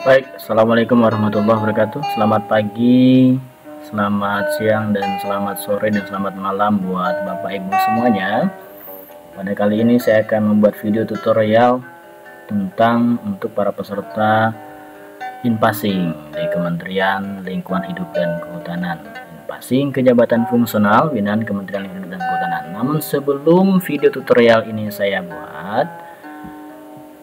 Baik, assalamualaikum warahmatullahi wabarakatuh. Selamat pagi, selamat siang, dan selamat sore, dan selamat malam buat Bapak Ibu semuanya. Pada kali ini saya akan membuat video tutorial tentang untuk para peserta InPassing di Kementerian Lingkungan Hidup dan Kehutanan. InPassing ke jabatan fungsional binaan Kementerian Lingkungan Hidup dan Kehutanan. Namun sebelum video tutorial ini saya buat,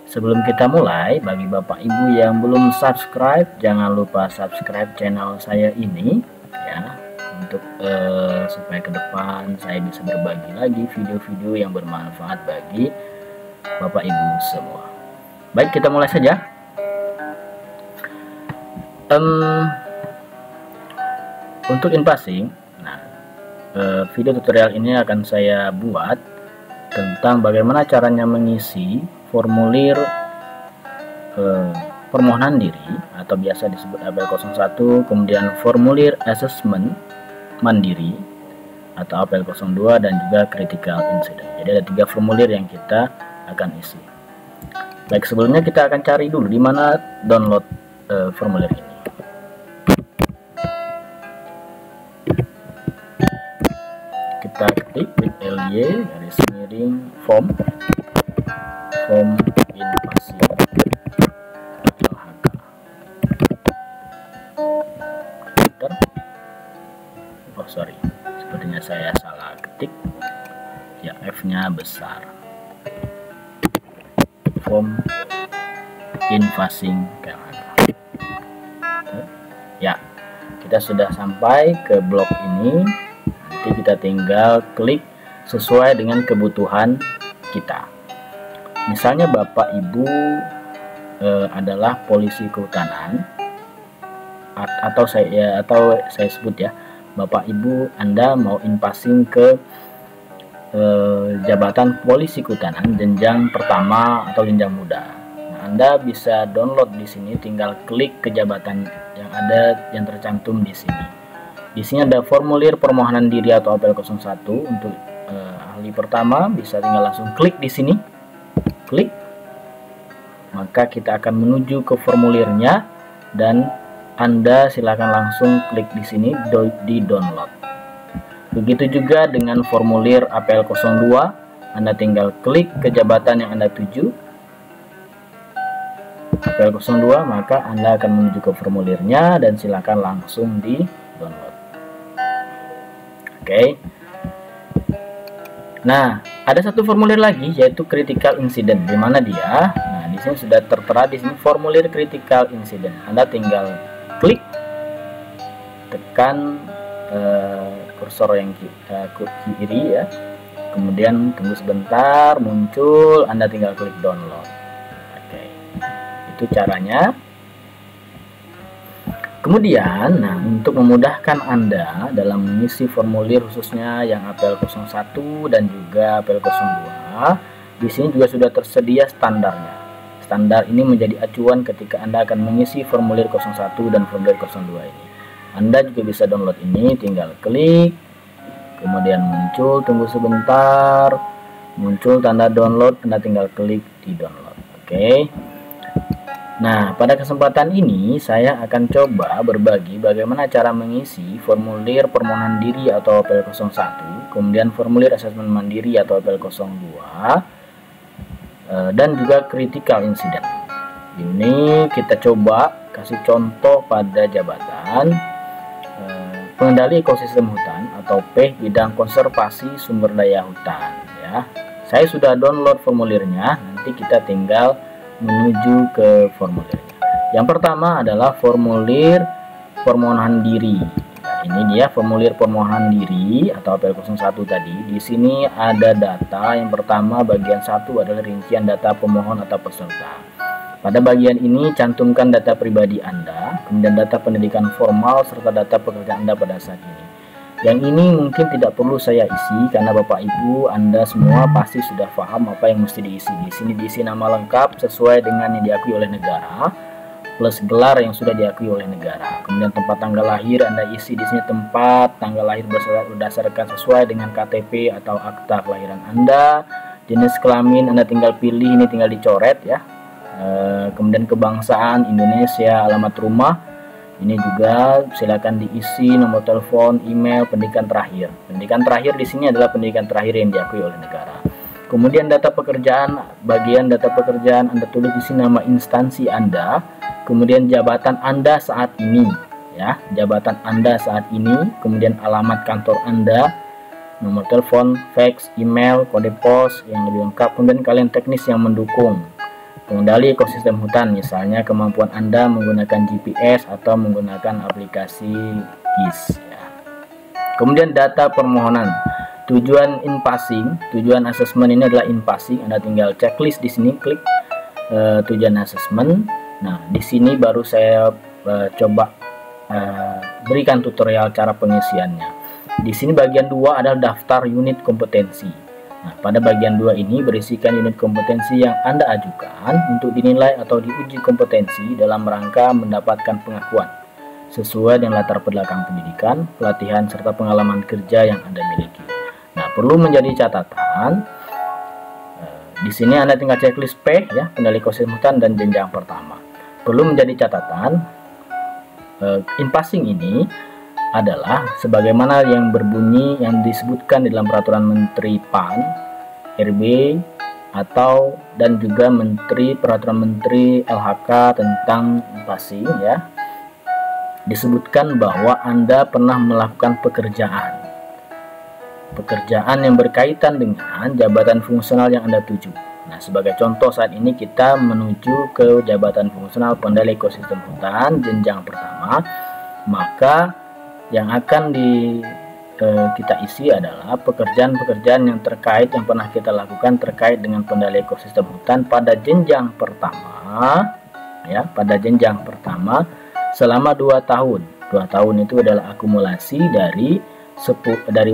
sebelum kita mulai, bagi Bapak Ibu yang belum subscribe, jangan lupa subscribe channel saya ini ya, untuk supaya ke depan saya bisa berbagi lagi video-video yang bermanfaat bagi Bapak Ibu semua. Baik, kita mulai saja. Untuk InPassing, video tutorial ini akan saya buat tentang bagaimana caranya mengisi formulir permohonan diri atau biasa disebut APL 01, kemudian formulir asesmen mandiri atau APL 02, dan juga critical incident. Jadi ada 3 formulir yang kita akan isi. Baik, sebelumnya kita akan cari dulu di mana download formulir ini. Kita klik ly _form InPassing LHK. Enter. Oh sorry, sepertinya saya salah ketik ya, F-nya besar. Form InPassing LHK. Ya, kita sudah sampai ke blok ini. Nanti kita tinggal klik sesuai dengan kebutuhan kita. Misalnya Bapak Ibu adalah polisi kehutanan, atau saya sebut ya, Bapak Ibu Anda mau InPassing ke jabatan polisi kehutanan jenjang pertama atau jenjang muda. Nah, Anda bisa download di sini, tinggal klik ke jabatan yang ada yang tercantum di sini. Di sini ada formulir permohonan diri atau APL 01 untuk ahli pertama, bisa tinggal langsung klik di sini. Klik, maka kita akan menuju ke formulirnya dan Anda silakan langsung klik di sini di download. Begitu juga dengan formulir APL 02, Anda tinggal klik ke jabatan yang Anda tuju, APL 02, maka Anda akan menuju ke formulirnya dan silakan langsung di download. Oke. Nah, ada satu formulir lagi yaitu critical incident. Di mana dia? Nah, di sini sudah tertera di sini formulir critical incident. Anda tinggal klik, tekan kursor yang kiri ya. Kemudian tunggu sebentar, muncul, Anda tinggal klik download. Oke. Itu caranya. Kemudian, untuk memudahkan Anda dalam mengisi formulir khususnya yang APL 01 dan juga APL 02, di sini juga sudah tersedia standarnya. Standar ini menjadi acuan ketika Anda akan mengisi formulir 01 dan formulir 02 ini. Anda juga bisa download ini, tinggal klik, kemudian muncul, tunggu sebentar, muncul tanda download, Anda tinggal klik di download. Oke. Nah, pada kesempatan ini saya akan coba berbagi bagaimana cara mengisi formulir permohonan diri atau APL 01, kemudian formulir asesmen mandiri atau APL 02, dan juga critical incident. Ini kita coba kasih contoh pada jabatan pengendali ekosistem hutan atau P bidang konservasi sumber daya hutan ya. Saya sudah download formulirnya, nanti kita tinggal menuju ke formulirnya. Yang pertama adalah formulir permohonan diri. Nah, ini dia formulir permohonan diri atau APL 01 tadi. Di sini ada data. Yang pertama bagian 1 adalah rincian data pemohon atau peserta. Pada bagian ini cantumkan data pribadi Anda, kemudian data pendidikan formal serta data pekerjaan Anda pada saat ini. Yang ini mungkin tidak perlu saya isi karena Bapak Ibu Anda semua pasti sudah paham apa yang mesti diisi. Di sini diisi nama lengkap sesuai dengan yang diakui oleh negara plus gelar yang sudah diakui oleh negara. Kemudian tempat tanggal lahir Anda isi di sini, tempat tanggal lahir berdasarkan sesuai dengan KTP atau akta kelahiran Anda. Jenis kelamin Anda tinggal pilih, ini tinggal dicoret ya. kemudian kebangsaan Indonesia, alamat rumah. Ini juga silakan diisi nomor telepon, email, pendidikan terakhir. Pendidikan terakhir di sini adalah pendidikan terakhir yang diakui oleh negara. Kemudian data pekerjaan, bagian data pekerjaan Anda tulis di sini nama instansi Anda, kemudian jabatan Anda saat ini, ya, jabatan Anda saat ini, kemudian alamat kantor Anda, nomor telepon, fax, email, kode pos yang lebih lengkap, kemudian kalian teknis yang mendukung. Pengendali ekosistem hutan, misalnya kemampuan Anda menggunakan GPS atau menggunakan aplikasi GIS. Ya. Kemudian data permohonan, tujuan in passing, tujuan asesmen ini adalah in passing. Anda tinggal checklist di sini, klik tujuan asesmen. Nah, di sini baru saya coba berikan tutorial cara pengisiannya. Di sini bagian 2 adalah daftar unit kompetensi. Nah, pada bagian 2 ini berisikan unit kompetensi yang Anda ajukan untuk dinilai atau diuji kompetensi dalam rangka mendapatkan pengakuan sesuai dengan latar belakang pendidikan, pelatihan, serta pengalaman kerja yang Anda miliki. Nah, perlu menjadi catatan, di sini Anda tinggal checklist P, ya, kendali ekosistem hutan dan jenjang pertama. Perlu menjadi catatan, in passing ini adalah sebagaimana yang berbunyi yang disebutkan di dalam peraturan Menteri PAN RB atau dan juga peraturan Menteri LHK tentang passing, ya, disebutkan bahwa Anda pernah melakukan pekerjaan yang berkaitan dengan jabatan fungsional yang Anda tuju. Nah, sebagai contoh saat ini kita menuju ke jabatan fungsional pendali ekosistem hutan jenjang pertama, maka yang akan kita isi adalah pekerjaan-pekerjaan yang pernah kita lakukan terkait dengan pendali ekosistem hutan pada jenjang pertama, ya, pada jenjang pertama selama 2 tahun. 2 tahun itu adalah akumulasi dari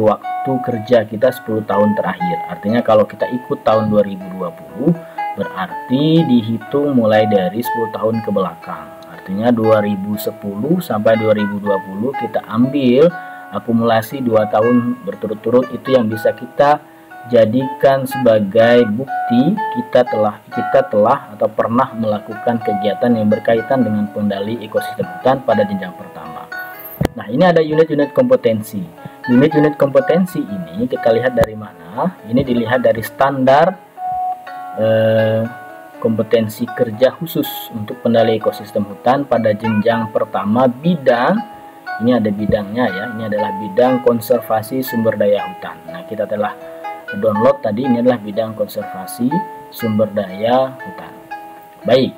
waktu kerja kita 10 tahun terakhir. Artinya kalau kita ikut tahun 2020 berarti dihitung mulai dari 10 tahun ke belakang. Artinya 2010 sampai 2020 kita ambil akumulasi 2 tahun berturut-turut, itu yang bisa kita jadikan sebagai bukti kita telah atau pernah melakukan kegiatan yang berkaitan dengan pendali ekosistem hutan pada jenjang pertama. Nah, ini ada unit-unit kompetensi. Unit-unit kompetensi ini kita lihat dari mana? Ini dilihat dari standar kompetensi kerja khusus untuk pendali ekosistem hutan pada jenjang pertama bidang, ini ada bidangnya, ya, ini adalah bidang konservasi sumber daya hutan. Nah, kita telah download tadi, ini adalah bidang konservasi sumber daya hutan. Baik,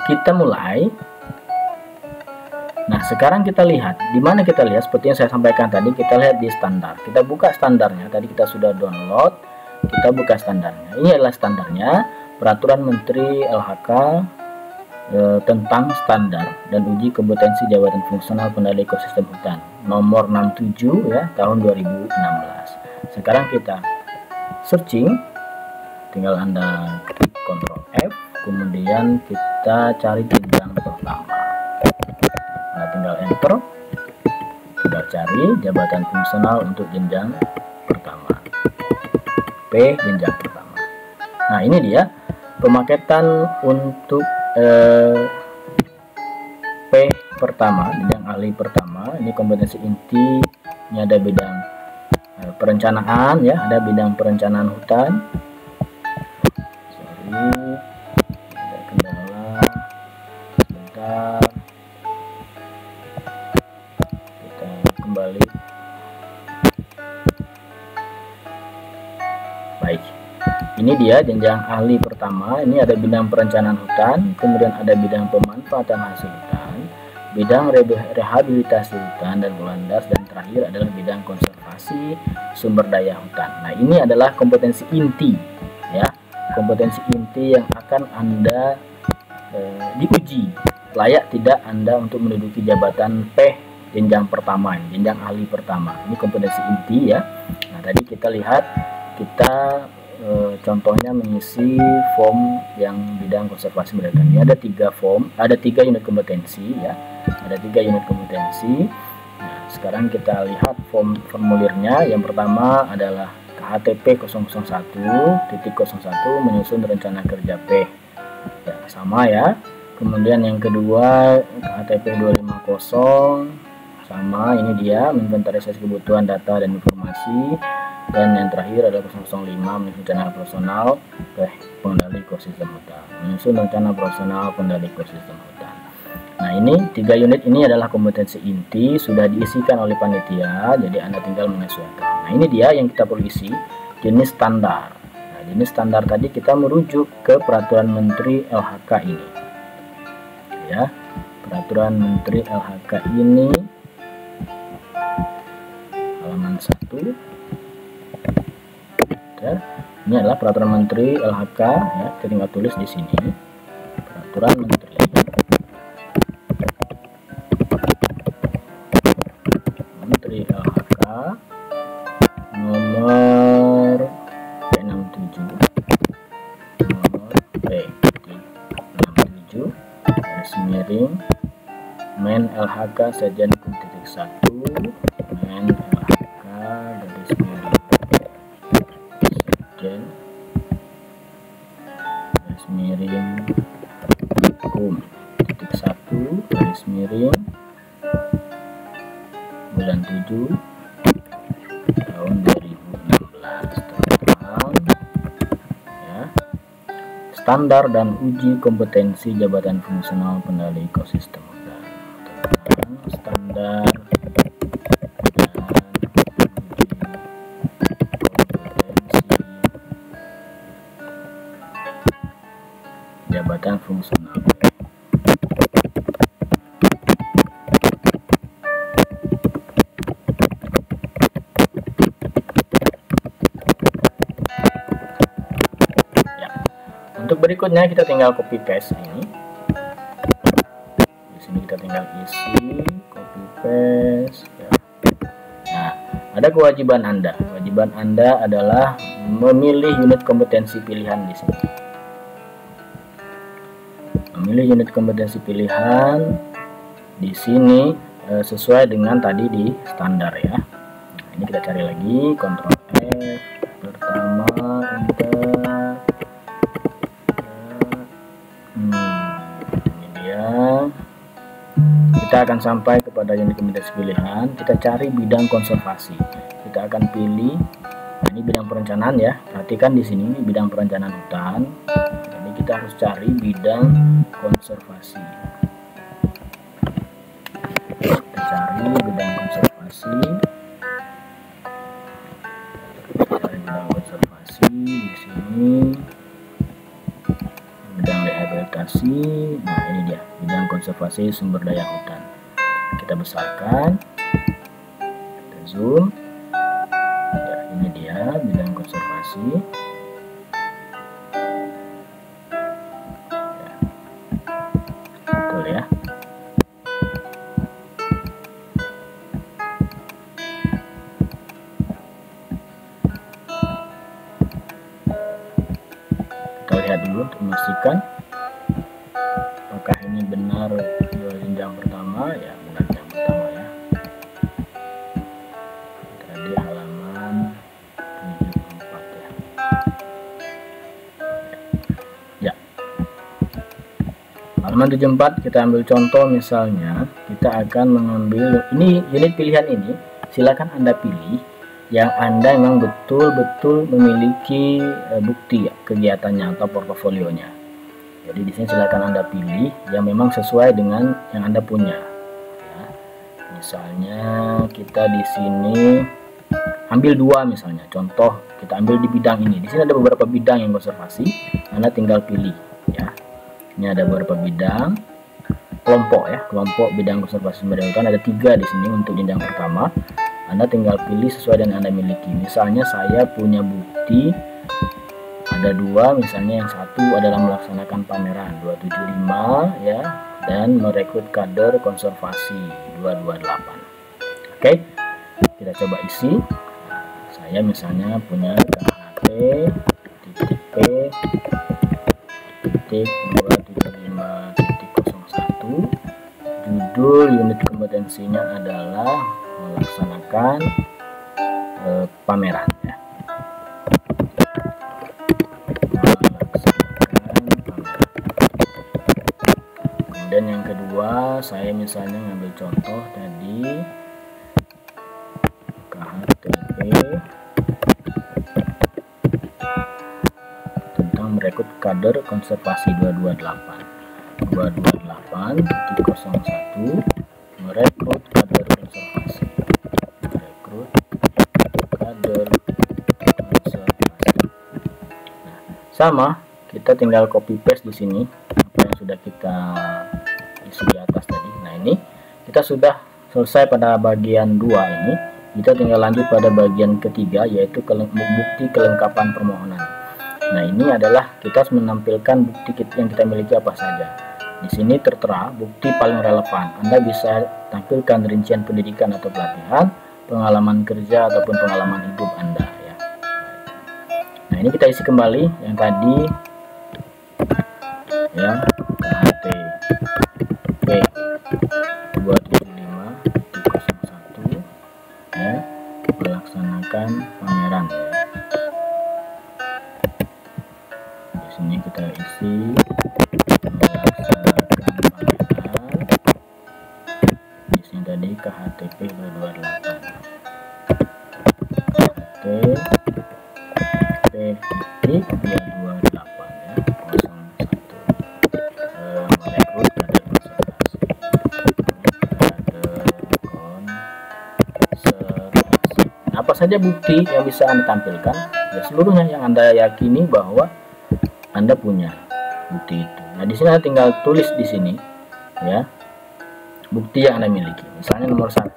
kita mulai. Nah, sekarang kita lihat di mana kita lihat seperti yang saya sampaikan tadi, kita lihat di standar. Kita buka standarnya, tadi kita sudah download. Kita buka standarnya. Ini adalah standarnya, peraturan Menteri LHK tentang standar dan uji kompetensi jabatan fungsional pendali ekosistem hutan nomor 67, ya, tahun 2016. Sekarang kita searching, tinggal Anda klik Ctrl F, kemudian kita cari jenjang pertama. Nah, tinggal enter, tinggal cari jabatan fungsional untuk jenjang pertama. P jenjang pertama. Nah, ini dia pemaketan untuk P pertama, jenjang ahli pertama. Ini kompetensi inti. Ini ada bidang perencanaan, ya, ada bidang perencanaan hutan. Ada kendala. Sebentar. Kita kembali. Baik, ini dia jenjang ahli pertama. Ini ada bidang perencanaan hutan, kemudian ada bidang pemanfaatan hasil hutan, bidang rehabilitasi hutan dan landas, dan terakhir adalah bidang konservasi sumber daya hutan. Nah, ini adalah kompetensi inti, ya, kompetensi inti yang akan Anda diuji layak tidak Anda untuk menduduki jabatan P jenjang pertama, jenjang ahli pertama. Ini kompetensi inti, ya. Nah, tadi kita lihat, kita contohnya mengisi form yang bidang konservasi mereka. Ini ada 3 form, ada 3 unit kompetensi, ya, ada 3 unit kompetensi. Nah, sekarang kita lihat formulirnya. Yang pertama adalah KHTP 001.01 menyusun rencana kerja P. Ya, sama ya. Kemudian yang kedua KHTP 250 sama, ini dia menginventarisasi kebutuhan data dan informasi. Dan yang terakhir adalah 005 menyusun rencana operasional pengendali ekosistem hutan, menyusun rencana operasional pengendali ekosistem hutan. Nah, ini 3 unit ini adalah kompetensi inti, sudah diisikan oleh panitia, jadi Anda tinggal menyesuaikan. Nah, ini dia yang kita perlu isi, jenis standar. Nah, jenis standar tadi kita merujuk ke peraturan menteri LHK ini. Ya, peraturan menteri LHK ini halaman 1. Ini adalah peraturan menteri LHK ya, kita tinggal tulis di sini peraturan menteri LHK nomor P67 garis miring Men LHK Sekjen Titik 1 Men LHK garis miring garis miring Hukum titik 1 garis miring bulan 7 tahun 2016 tentang ya, standar dan uji kompetensi jabatan fungsional pengendali ekosistem hutan, tentang standar jabatan fungsional. Ya. Untuk berikutnya kita tinggal copy paste ini. Di sini kita tinggal isi, copy paste. Ya. Nah, ada kewajiban Anda. Kewajiban Anda adalah memilih unit kompetensi pilihan di sini. Memilih unit kompetensi pilihan di sini sesuai dengan tadi di standar ya. Nah, ini kita cari lagi, Ctrl F, pertama enter. Ini dia. Kita akan sampai kepada unit kompetensi pilihan. Kita cari bidang konservasi. Kita akan pilih. Nah, ini bidang perencanaan ya. Perhatikan di sini ini bidang perencanaan hutan. Kita harus cari bidang konservasi. Kita cari bidang konservasi. Cari bidang konservasi di sini. Bidang rehabilitasi. Nah, ini dia bidang konservasi sumber daya hutan. Kita besarkan. Kita zoom. Ya, ini dia bidang konservasi. Ya. Kita lihat dulu untuk memastikan apakah ini benar jenjang pertama ya, benar jenjang pertama ya. Tadi halaman 74 ya. Ya. Halaman 74 kita ambil contoh, misalnya kita akan mengambil ini unit pilihan ini, silakan Anda pilih yang Anda memang betul-betul memiliki bukti ya, kegiatannya atau portofolionya. Jadi di sini silakan Anda pilih yang memang sesuai dengan yang Anda punya. Ya. Misalnya kita di sini ambil 2 misalnya, contoh kita ambil di bidang ini. Di sini ada beberapa bidang yang konservasi, Anda tinggal pilih ya. Ini ada beberapa bidang, kelompok ya, kelompok bidang konservasi sumber daya hutan ada 3 di sini untuk jenjang pertama. Anda tinggal pilih sesuai dengan Anda miliki. Misalnya saya punya bukti ada 2, misalnya yang satu adalah melaksanakan pameran 275 ya, dan merekrut kader konservasi 228. Oke, kita coba isi. Saya misalnya punya KHP titik P titik 275.01, judul unit kompetensinya adalah melaksanakan pameran ya. Kemudian yang kedua, saya misalnya ngambil contoh tadi KHTP tentang merekrut kader konservasi 228.01 merekrut kader konservasi. Nah, sama, kita tinggal copy paste di sini apa yang sudah kita isi di atas tadi. Nah, ini kita sudah selesai pada bagian 2 ini. Kita tinggal lanjut pada bagian ketiga, yaitu bukti kelengkapan permohonan. Nah, ini adalah kita harus menampilkan bukti yang kita miliki apa saja. Di sini tertera bukti paling relevan. Anda bisa tampilkan rincian pendidikan atau pelatihan, pengalaman kerja ataupun pengalaman hidup Anda ya. Nah, ini kita isi kembali yang tadi ya, KHTP 275.01 ya, melaksanakan pameran ya. Di sini kita isi melaksanakan pameran. Di sini tadi KHTP 228. KHTP 228 ya, 01 merekrut kader konservasi. Nah, apa saja bukti yang bisa Anda tampilkan? Ya, seluruhnya yang Anda yakini bahwa Anda punya bukti itu. Nah, di sini Anda tinggal tulis di sini ya, bukti yang Anda miliki. Misalnya nomor 1.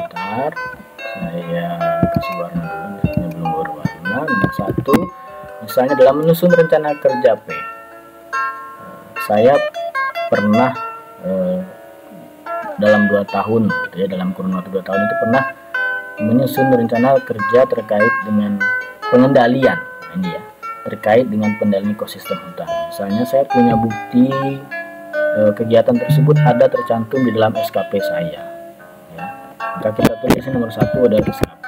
Bentar, saya kasih warna dulu, ini belum berwarna. Nomor 1, misalnya dalam menyusun rencana kerja P, saya pernah dalam 2 tahun gitu ya, dalam kurun waktu 2 tahun itu pernah menyusun rencana kerja terkait dengan pengendalian ini ya, terkait dengan pengendalian ekosistem hutan. Misalnya saya punya bukti kegiatan tersebut ada tercantum di dalam SKP saya ya. Maka kita tulis nomor 1 adalah SKP.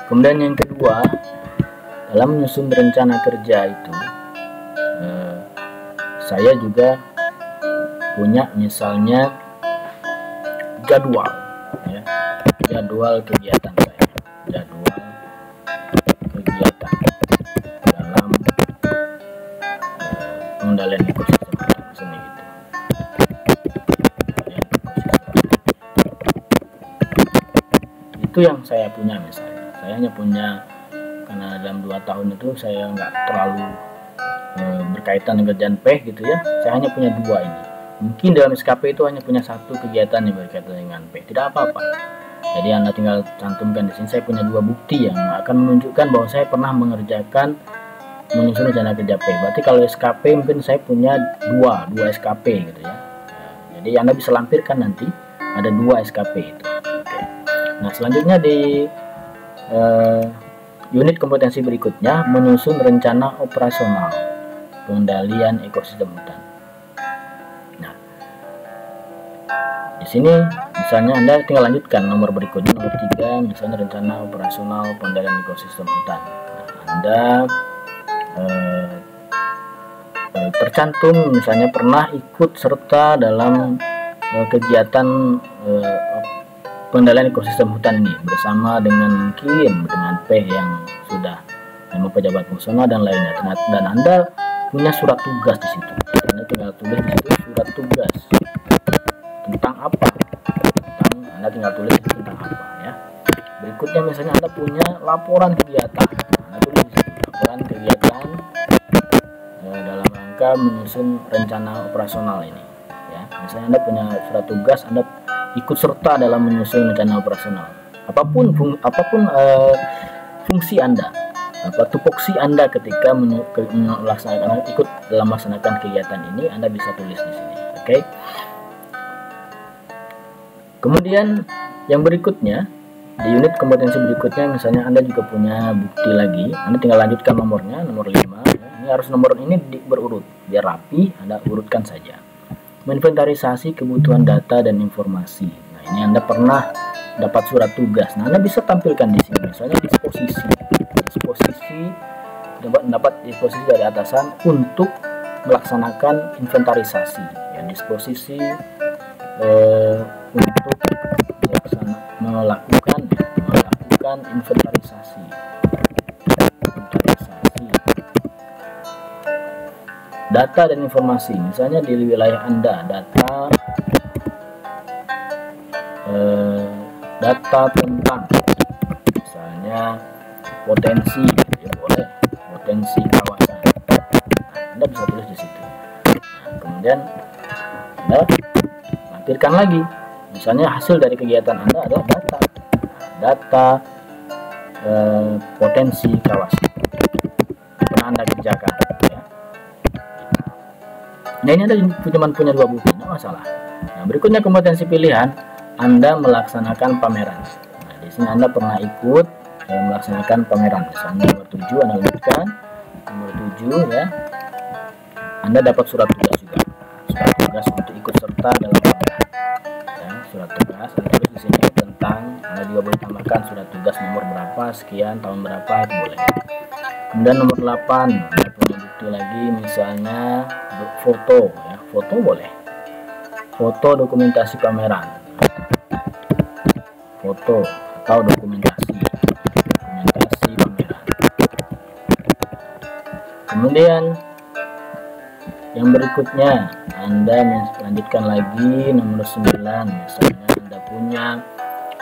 Kemudian yang kedua, dalam menyusun rencana kerja itu saya juga punya misalnya jadwal ya, jadwal kegiatan saya, jadwal kegiatan dalam pengendalian ekosistem misalnya gitu. Itu yang saya punya misalnya. Saya hanya punya, karena dalam 2 tahun itu saya nggak terlalu berkaitan dengan kerjaan P gitu ya. Saya hanya punya 2 ini. Mungkin dalam SKP itu hanya punya 1 kegiatan yang berkaitan dengan P. Tidak apa-apa. Jadi Anda tinggal cantumkan di sini saya punya 2 bukti yang akan menunjukkan bahwa saya pernah mengerjakan menyusun rencana kerja P. Berarti kalau SKP mungkin saya punya 2 SKP gitu ya. Jadi Anda bisa lampirkan nanti ada 2 SKP itu. Oke. Nah, selanjutnya di unit kompetensi berikutnya, menyusun rencana operasional pengendalian ekosistem hutan. Nah, di sini misalnya Anda tinggal lanjutkan nomor berikutnya, nomor 3, misalnya rencana operasional pengendalian ekosistem hutan. Nah, Anda tercantum misalnya pernah ikut serta dalam kegiatan pengendalian ekosistem hutan ini bersama dengan mungkin dengan P yang sudah nama pejabat fungsional dan lainnya. Dan Anda punya surat tugas di situ. Anda tinggal tulis di situ surat tugas tentang apa. Anda tinggal tulis di situ tentang apa ya. Berikutnya misalnya Anda punya laporan kegiatan. Anda tulis di situ laporan kegiatan dalam rangka menyusun rencana operasional ini ya. Misalnya Anda punya surat tugas, Anda ikut serta dalam menyusun rencana operasional. Apapun fungsi Anda, tupoksi Anda ketika melaksanakan ikut dalam melaksanakan kegiatan ini, Anda bisa tulis di sini. Oke. Kemudian yang berikutnya di unit kompetensi berikutnya, misalnya Anda juga punya bukti lagi, Anda tinggal lanjutkan nomornya, nomor 5. Ini harus nomor ini berurut biar rapi, Anda urutkan saja. Menginventarisasi kebutuhan data dan informasi. Nah, ini Anda pernah dapat surat tugas. Nah, Anda bisa tampilkan di sini, misalnya disposisi dapat disposisi dari atasan untuk melaksanakan inventarisasi, ya, disposisi untuk melakukan inventarisasi data dan informasi. Misalnya di wilayah Anda data tentang misalnya potensi, ya boleh, potensi kawasan. Anda bisa tulis di situ. Kemudian Anda lampirkan lagi, misalnya hasil dari kegiatan Anda adalah data potensi kawasan pernah Anda kerjakan, ya. Nah, ini Anda cuma punya 2 buku, tidak masalah. Nah, berikutnya kompetensi pilihan, Anda melaksanakan pameran. Nah, di sini Anda pernah ikut melaksanakan pameran. Misalnya nomor 7 Anda lanjutkan, nomor 7 ya, Anda dapat surat tugas juga, surat tugas untuk ikut serta dalam pameran, ya, surat tugas. Anda tulis di sini tentang, Anda juga boleh tambahkan surat tugas nomor berapa, sekian, tahun berapa, itu boleh. Kemudian nomor 8 Anda punya bukti lagi, misalnya foto, ya, foto boleh, foto dokumentasi pameran, foto atau dokumentasi pameran. Kemudian yang berikutnya Anda lanjutkan lagi nomor 9, misalnya Anda punya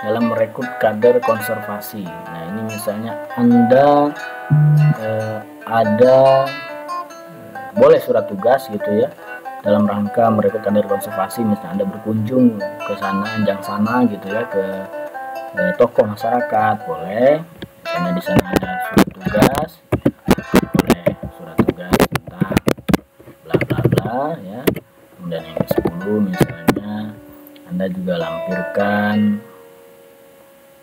dalam merekrut kader konservasi. Nah, ini misalnya Anda ada boleh surat tugas gitu ya, dalam rangka merekrut kader konservasi. Misalnya Anda berkunjung ke sana, anjang sana gitu ya, ke tokoh masyarakat, boleh. Misalnya di sana ada surat tugas, boleh surat tugas tentang bla bla bla, ya. Kemudian yang ke-10 misalnya Anda juga lampirkan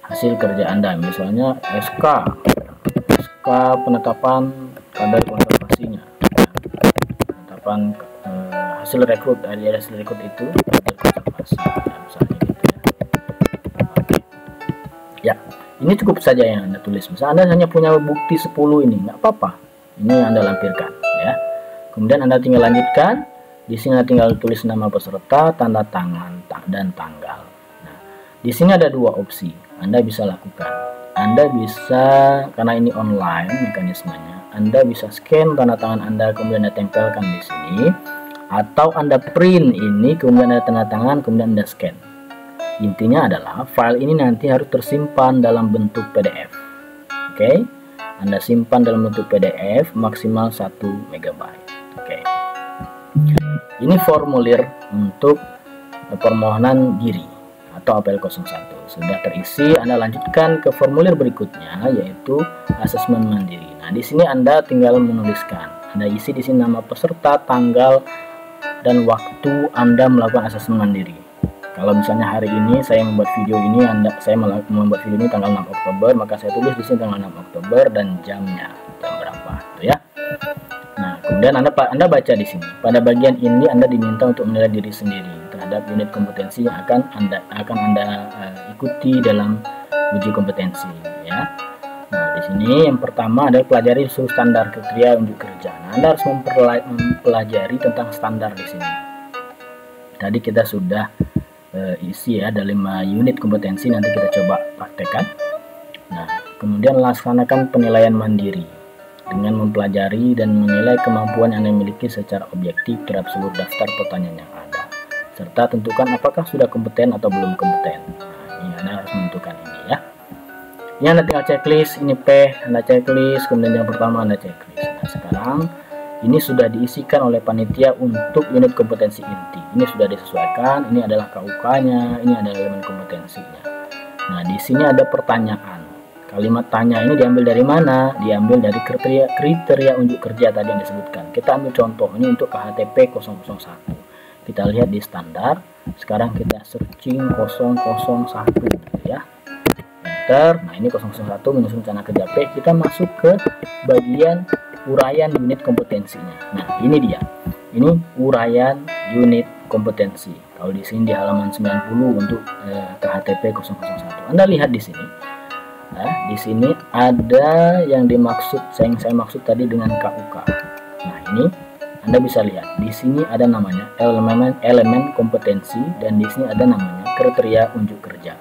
hasil kerja Anda, misalnya SK penetapan kader konservasinya, penetapan hasil rekrut, dari hasil rekrut itu kader konservasi, ya, misalnya gitu ya. Oke. Ya, ini cukup saja yang Anda tulis. Misalnya Anda hanya punya bukti 10 ini, nggak apa-apa, ini Anda lampirkan, ya. Kemudian Anda tinggal lanjutkan. Di sini Anda tinggal tulis nama peserta, tanda tangan, dan tanggal. Nah, di sini ada 2 opsi Anda bisa lakukan. Anda bisa, karena ini online mekanismenya, Anda bisa scan tanda tangan Anda kemudian Anda tempelkan di sini, atau Anda print ini kemudian Anda tanda tangan kemudian Anda scan. Intinya adalah file ini nanti harus tersimpan dalam bentuk PDF. Oke, Anda simpan dalam bentuk PDF maksimal 1 MB. Oke. Ini formulir untuk permohonan diri atau APL 01 sudah terisi. Anda lanjutkan ke formulir berikutnya, yaitu asesmen mandiri. Nah, di sini Anda tinggal menuliskan, Anda isi di sini nama peserta, tanggal, dan waktu Anda melakukan asesmen mandiri. Kalau misalnya hari ini saya membuat video ini, saya membuat video ini tanggal 6 Oktober, maka saya tulis di sini tanggal 6 Oktober dan jamnya, jam berapa, gitu ya. Nah, kemudian Anda baca di sini. Pada bagian ini Anda diminta untuk menilai diri sendiri terhadap unit kompetensi yang akan Anda ikuti dalam uji kompetensi, ya. Nah, di sini yang pertama adalah pelajari seluruh standar kriteria unjuk kerja. Nah, Anda harus mempelajari tentang standar di sini. Tadi kita sudah isi ya, ada 5 unit kompetensi, nanti kita coba praktekkan. Nah, kemudian laksanakan penilaian mandiri dengan mempelajari dan menilai kemampuan yang dimiliki secara objektif terhadap seluruh daftar pertanyaan yang ada, serta tentukan apakah sudah kompeten atau belum kompeten. Nah, ini Anda harus menentukan ini ya. Ini Anda tinggal checklist, ini P, Anda checklist, kemudian yang pertama Anda checklist. Nah, sekarang ini sudah diisikan oleh panitia untuk unit kompetensi inti. Ini sudah disesuaikan, ini adalah KUK-nya, ini adalah elemen kompetensinya. Nah, di sini ada pertanyaan. Kalimat tanya ini diambil dari mana? Diambil dari kriteria unjuk kerja tadi yang disebutkan. Kita ambil contoh, ini untuk KHTP 001. Kita lihat di standar. Sekarang kita searching 001 ya. Enter. Nah, ini 001 menyusun rencana kerja P. Kita masuk ke bagian uraian unit kompetensinya. Nah, ini dia. Ini uraian unit kompetensi. Kalau di sini di halaman 90 untuk KHTP 001. Anda lihat di sini. Nah, di sini ada yang dimaksud, yang saya maksud tadi dengan KUK. Nah, ini Anda bisa lihat di sini ada namanya elemen kompetensi dan di sini ada namanya kriteria unjuk kerja.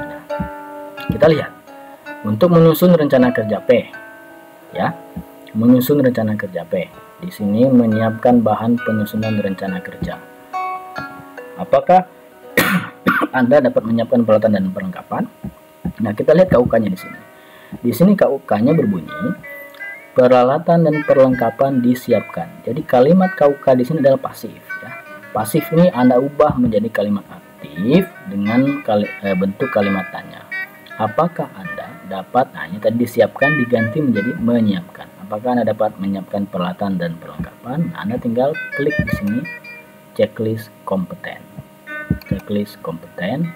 Nah, kita lihat untuk menyusun rencana kerja P, ya, menyusun rencana kerja P. Di sini menyiapkan bahan penyusunan rencana kerja. Apakah Anda dapat menyiapkan peralatan dan perlengkapan? Nah, kita lihat KUK-nya di sini. Di sini KUK-nya berbunyi peralatan dan perlengkapan disiapkan. Jadi kalimat KUK di sini adalah pasif, ya. Pasif ini Anda ubah menjadi kalimat aktif dengan bentuk kalimat tanya. Apakah Anda dapat, nah ini tadi disiapkan diganti menjadi menyiapkan. Apakah Anda dapat menyiapkan peralatan dan perlengkapan? Nah, Anda tinggal klik di sini checklist kompeten. Checklist kompeten,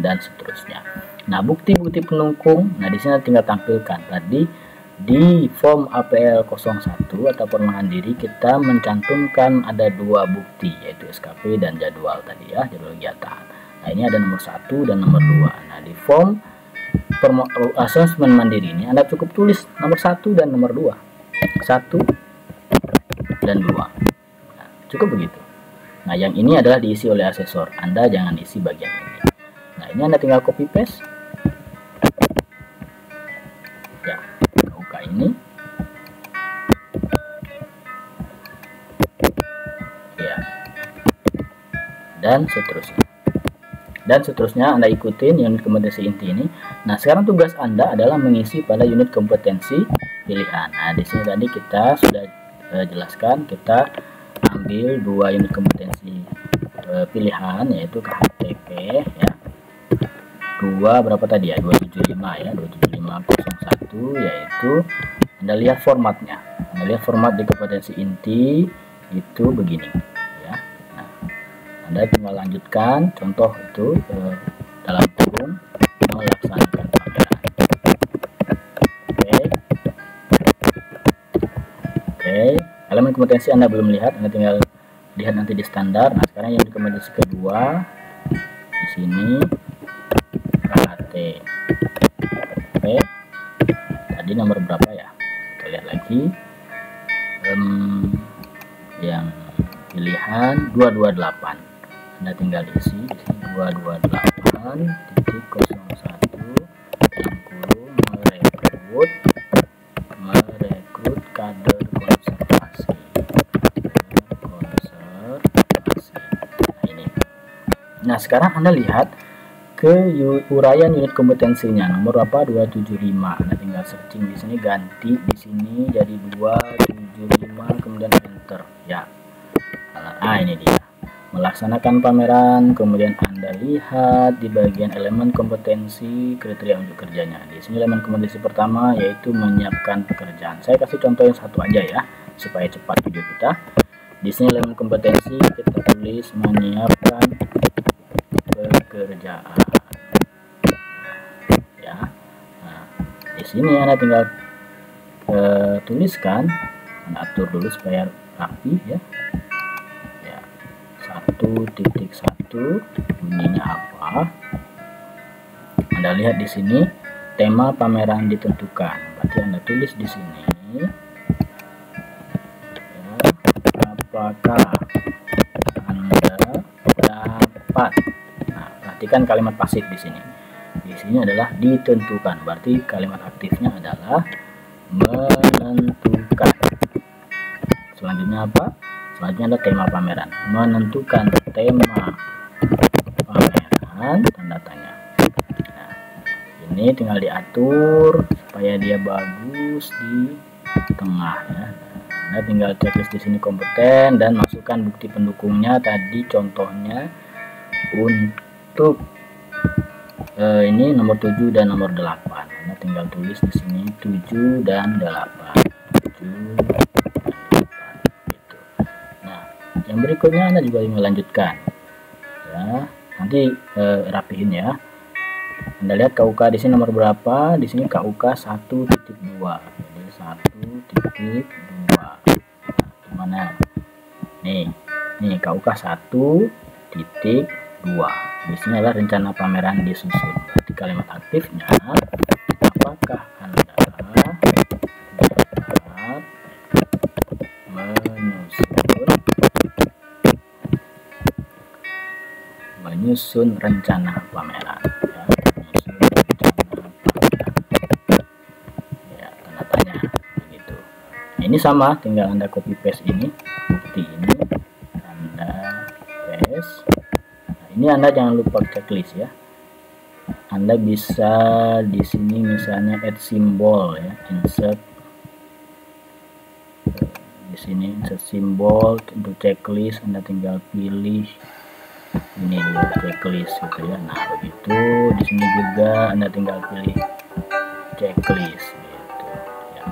dan seterusnya. Nah, bukti-bukti pendukung, nah di sini tinggal tampilkan. Tadi di form APL 01 atau permohonan diri kita mencantumkan ada 2 bukti, yaitu SKP dan jadwal tadi, ya, jadwal kegiatan. Nah, ini ada nomor 1 dan nomor 2. Nah, di form asesmen mandiri ini Anda cukup tulis nomor 1 dan nomor 2. 1 dan 2. Nah, cukup begitu. Nah, yang ini adalah diisi oleh asesor. Anda jangan isi bagian ini. Nah, ini Anda tinggal copy paste. Ya, buka ini. Ya. Dan seterusnya Anda ikutin unit kompetensi inti ini. Nah, sekarang tugas Anda adalah mengisi pada unit kompetensi pilihan. Nah, di sini tadi kita sudah jelaskan, kita ambil 2 unit kompetensi pilihan, yaitu KHTP, ya. 2 berapa tadi, ya, 275, ya, 27501, yaitu Anda lihat formatnya. Anda lihat format di kompetensi inti itu begini, ya. Nah, Anda tinggal lanjutkan contoh itu dalam kurung melaksanakan pameran. Oke. Elemen kompetensi Anda belum lihat, Anda tinggal lihat nanti di standar. Nah, sekarang yang di kompetensi kedua di sini KHT. Oke. Tadi nomor berapa, ya? Kita lihat lagi. Yang pilihan 228. Anda tinggal isi di sini 228.01 dalam kurung merekrut kader konservasi. Nah, sekarang Anda lihat ke uraian unit kompetensinya nomor apa, 275. Anda tinggal searching di sini, ganti di sini jadi 275, kemudian enter, ya. Nah, ini dia. Melaksanakan pameran, kemudian Anda lihat di bagian elemen kompetensi kriteria unjuk kerjanya. Di sini elemen kompetensi pertama yaitu menyiapkan pekerjaan. Saya kasih contoh yang satu aja, ya, supaya cepat video kita. Di sini elemen kompetensi kita tulis menyiapkan pekerjaan, ya. Nah, di sini Anda tinggal tuliskan, Anda atur dulu supaya rapi, ya. 1.1 bunyinya apa? Anda lihat di sini tema pameran ditentukan. Berarti Anda tulis di sini, ya, apakah Anda dapat. Nah, perhatikan kalimat pasif di sini. Di sini adalah ditentukan. Berarti kalimat aktifnya adalah menentukan. Selanjutnya apa? Selanjutnya adalah tema pameran. Menentukan tema pameran, tanda tanya. Nah, ini tinggal diatur supaya dia bagus di tengah, ya. Anda tinggal checklist di sini kompeten dan masukkan bukti pendukungnya. Tadi contohnya untuk ini nomor 7 dan nomor 8. Anda tinggal tulis di sini 7 dan 8. 7 yang berikutnya Anda juga ingin melanjutkan, ya, nanti rapihin, ya. Anda lihat KUK di sini nomor berapa? Di sini KUK 1.2. Jadi 1.2. Nah, gimana? Nih KUK 1.2. Di sini adalah rencana pameran disusun. Di kalimat aktifnya, apakah Anda dapat menyusun rencana pameran. Ya, menyusun rencana pameran. Ya, tanda tanya begitu. Nah, ini sama, tinggal Anda copy paste ini, bukti ini Anda paste. Nah, ini Anda jangan lupa checklist ya. Anda bisa di sini misalnya add simbol ya, insert di sini insert simbol untuk checklist. Anda tinggal pilih ini dia checklist gitu ya. Nah begitu di sini juga Anda tinggal pilih checklist gitu ya.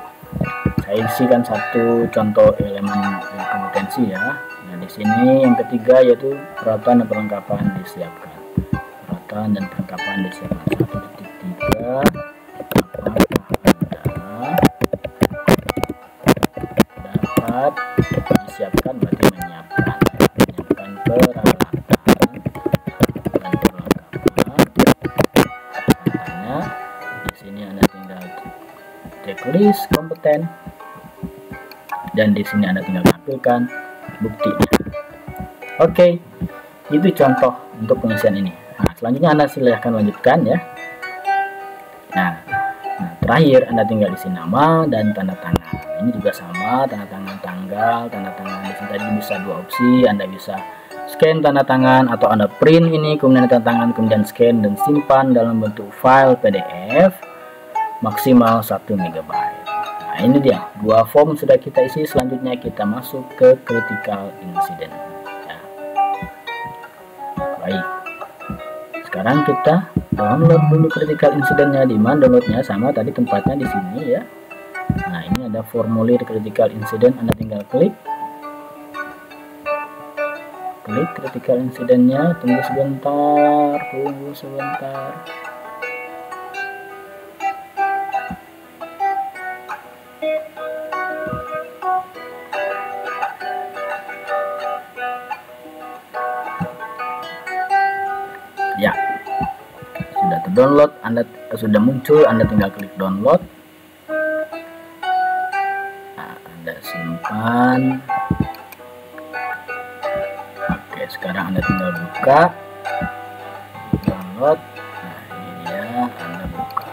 Saya isikan satu contoh elemen kompetensi ya. Nah di sini yang ketiga yaitu peralatan dan perlengkapan disiapkan. Peralatan dan perlengkapan disiapkan. 1.3 apakah Anda dapat disiapkan, berarti menyiapkan peralatan dan perlengkapan. Contohnya di sini Anda tinggal checklist kompeten dan di sini Anda tinggal tampilkan buktinya. Oke, itu contoh untuk pengisian ini. Nah, selanjutnya Anda silahkan lanjutkan ya. Nah, terakhir Anda tinggal isi nama dan tanda tangan. Ini juga sama, tanda tangan tanggal, tanda tangan di sini tadi bisa dua opsi. Anda bisa scan tanda tangan atau Anda print ini, kemudian tanda tangan, kemudian scan dan simpan dalam bentuk file PDF maksimal 1 MB. Nah, ini dia, dua form sudah kita isi. Selanjutnya kita masuk ke critical incident. Ya. Baik. Sekarang kita download dulu critical incidentnya. Di mana downloadnya? Sama tadi tempatnya di sini ya. Nah ini ada formulir critical incident. Anda tinggal klik critical incidentnya. Tunggu sebentar. Ya, sudah terdownload, Anda sudah muncul, Anda tinggal klik download. Nah, Anda simpan. Oke, sekarang Anda tinggal buka download. Nah, ini dia, Anda buka.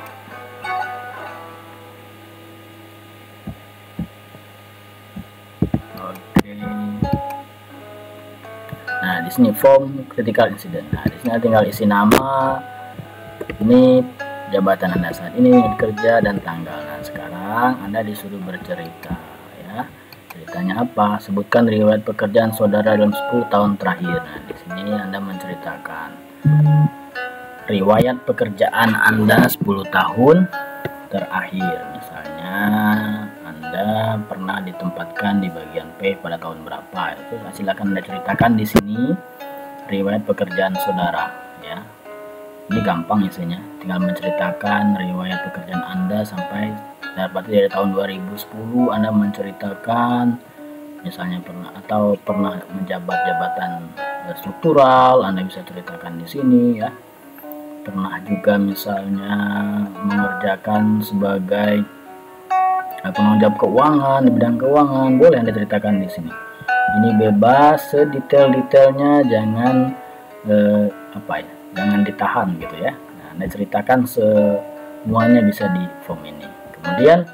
Oke. Nah, di sini form critical incident. Nah, di sini tinggal isi nama, ini jabatan Anda saat ini kerja dan tanggal. Nah, sekarang Anda disuruh bercerita ya. Ceritanya apa? Sebutkan riwayat pekerjaan saudara dalam 10 tahun terakhir. Nah, di sini Anda menceritakan riwayat pekerjaan Anda 10 tahun terakhir. Misalnya Anda pernah ditempatkan di bagian P pada tahun berapa, itu silakan Anda ceritakan di sini riwayat pekerjaan saudara ya. Ini gampang isinya, tinggal menceritakan riwayat pekerjaan Anda sampai dapat dari tahun 2010. Anda menceritakan misalnya pernah menjabat jabatan struktural, Anda bisa ceritakan di sini ya. Pernah juga misalnya mengerjakan sebagai penanggung jawab keuangan di bidang keuangan, boleh Anda ceritakan di sini. Ini bebas, sedetail-detailnya, jangan jangan ditahan gitu ya. Nah, Anda ceritakan semuanya bisa di form ini. Kemudian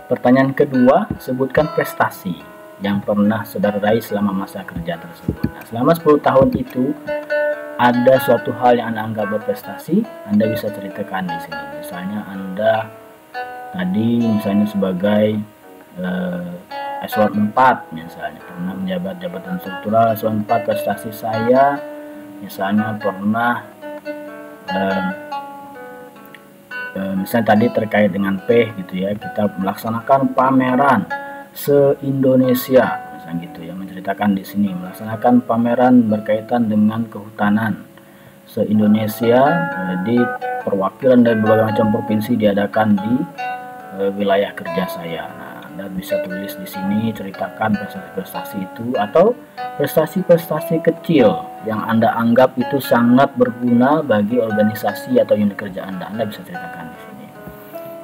pertanyaan kedua, sebutkan prestasi yang pernah saudara raih selama masa kerja tersebut. Nah, selama 10 tahun itu ada suatu hal yang Anda anggap berprestasi, Anda bisa ceritakan di sini. Misalnya Anda tadi misalnya sebagai eselon 4 misalnya pernah menjabat jabatan struktural eselon 4, prestasi saya misalnya pernah misalnya tadi terkait dengan P gitu ya, kita melaksanakan pameran se-Indonesia misalnya gitu ya, menceritakan di sini melaksanakan pameran berkaitan dengan kehutanan se-Indonesia di perwakilan dari berbagai macam provinsi diadakan di wilayah kerja saya. Nah, Anda bisa tulis di sini ceritakan prestasi-prestasi itu atau prestasi-prestasi kecil yang Anda anggap itu sangat berguna bagi organisasi atau unit kerja Anda. Anda bisa ceritakan di sini.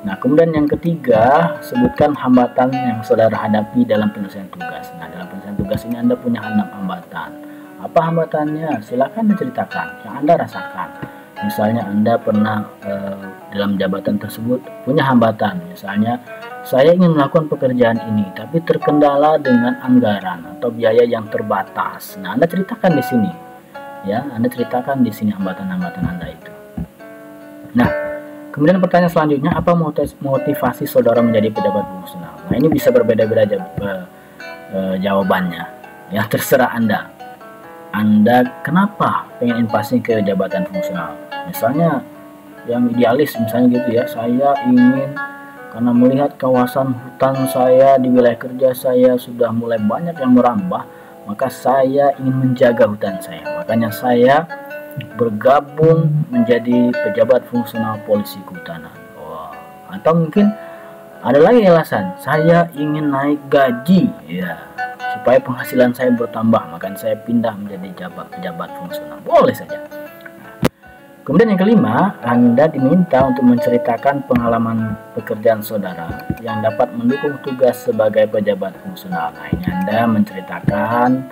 Nah, kemudian yang ketiga, sebutkan hambatan yang saudara hadapi dalam penyelesaian tugas. Nah, dalam penyelesaian tugas ini Anda punya 6 hambatan. Apa hambatannya? Silakan diceritakan yang Anda rasakan. Misalnya Anda pernah dalam jabatan tersebut punya hambatan, misalnya saya ingin melakukan pekerjaan ini tapi terkendala dengan anggaran atau biaya yang terbatas. Nah, Anda ceritakan di sini. Ya, Anda ceritakan di sini hambatan-hambatan Anda itu. Nah, kemudian pertanyaan selanjutnya, apa motivasi saudara menjadi pejabat fungsional? Nah, ini bisa berbeda-beda jawabannya. Ya, terserah Anda. Anda kenapa pengen invasi ke jabatan fungsional? Misalnya yang idealis, misalnya gitu ya, saya ingin karena melihat kawasan hutan saya di wilayah kerja saya sudah mulai banyak yang merambah, maka saya ingin menjaga hutan saya. Makanya saya bergabung menjadi pejabat fungsional polisi kehutanan. Atau mungkin ada lagi alasan, saya ingin naik gaji ya, supaya penghasilan saya bertambah, maka saya pindah menjadi pejabat fungsional. Boleh saja. Kemudian yang kelima, Anda diminta untuk menceritakan pengalaman pekerjaan saudara yang dapat mendukung tugas sebagai pejabat fungsional. Nah, ini Anda menceritakan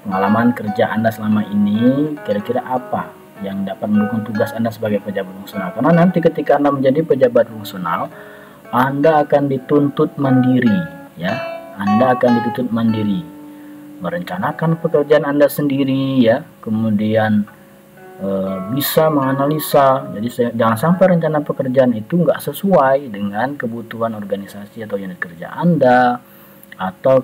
pengalaman kerja Anda selama ini, kira-kira apa yang dapat mendukung tugas Anda sebagai pejabat fungsional. Karena nanti ketika Anda menjadi pejabat fungsional, Anda akan dituntut mandiri, ya. Anda akan dituntut mandiri, merencanakan pekerjaan Anda sendiri, ya. Kemudian bisa menganalisa. Jadi jangan sampai rencana pekerjaan itu nggak sesuai dengan kebutuhan organisasi atau unit kerja Anda atau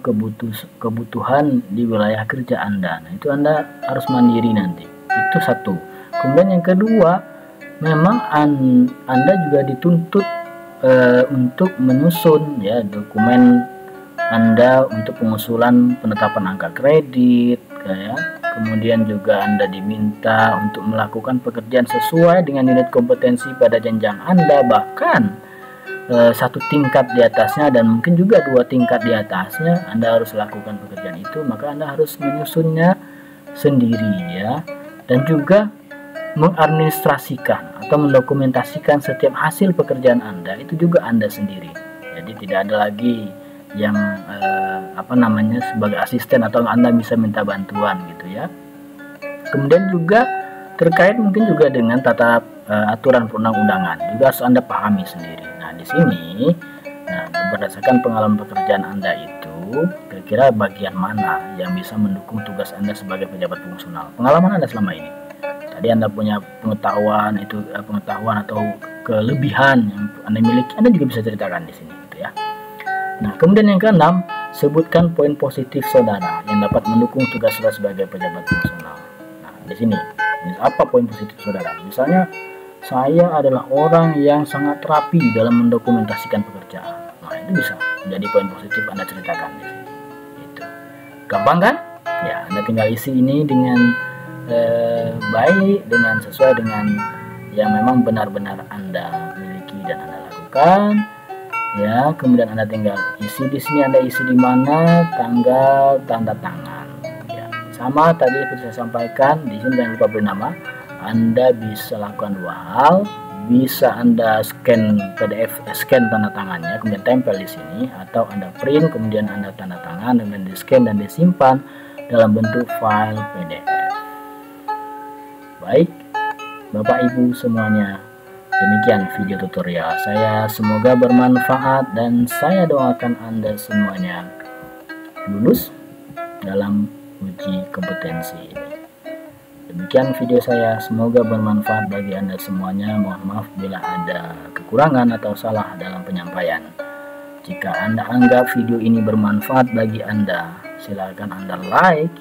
kebutuhan di wilayah kerja Anda. Nah, itu Anda harus mandiri nanti. Itu satu. Kemudian yang kedua, memang Anda juga dituntut untuk menyusun ya dokumen Anda untuk pengusulan penetapan angka kredit, ya. Kemudian juga Anda diminta untuk melakukan pekerjaan sesuai dengan unit kompetensi pada jenjang Anda, bahkan satu tingkat di atasnya dan mungkin juga 2 tingkat di atasnya Anda harus lakukan pekerjaan itu, maka Anda harus menyusunnya sendiri ya, dan juga mengadministrasikan atau mendokumentasikan setiap hasil pekerjaan Anda itu juga Anda sendiri. Jadi tidak ada lagi yang sebagai asisten atau Anda bisa minta bantuan gitu ya. Kemudian juga terkait mungkin juga dengan tata aturan perundang-undangan juga harus Anda pahami sendiri. Nah, di sini berdasarkan pengalaman pekerjaan Anda itu, kira-kira bagian mana yang bisa mendukung tugas Anda sebagai pejabat fungsional? Pengalaman Anda selama ini. Tadi Anda punya pengetahuan atau kelebihan yang Anda miliki, Anda juga bisa ceritakan di sini gitu ya. Nah, kemudian yang keenam, sebutkan poin positif saudara yang dapat mendukung tugas saudara sebagai pejabat fungsional. Nah, di sini, apa poin positif saudara? Misalnya, saya adalah orang yang sangat rapi dalam mendokumentasikan pekerjaan. Nah, itu bisa menjadi poin positif Anda ceritakan di sini. Itu gampang kan? Ya, Anda tinggal isi ini dengan baik, dengan sesuai dengan yang memang benar-benar Anda miliki dan Anda lakukan. Ya, kemudian Anda tinggal isi di sini, Anda isi di mana, tanggal, tanda tangan. Ya, sama tadi seperti saya sampaikan, di sini jangan lupa beri nama. Anda bisa lakukan 2 hal, bisa Anda scan PDF, scan tanda tangannya, kemudian tempel di sini, atau Anda print, kemudian Anda tanda tangan, kemudian di scan dan disimpan dalam bentuk file PDF. Baik, Bapak Ibu semuanya. Demikian video tutorial saya, semoga bermanfaat dan saya doakan Anda semuanya lulus dalam uji kompetensi ini. Demikian video saya, semoga bermanfaat bagi Anda semuanya. Mohon maaf bila ada kekurangan atau salah dalam penyampaian. Jika Anda anggap video ini bermanfaat bagi Anda, silakan Anda like,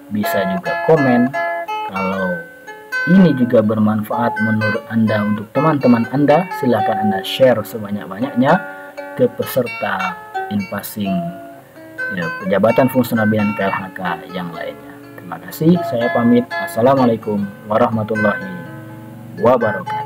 bisa juga komen. Kalau ini juga bermanfaat menurut Anda untuk teman-teman Anda, silakan Anda share sebanyak-banyaknya ke peserta in-passing Jabatan Fungsional Binaan KLHK yang lainnya. Terima kasih, saya pamit. Assalamualaikum warahmatullahi wabarakatuh.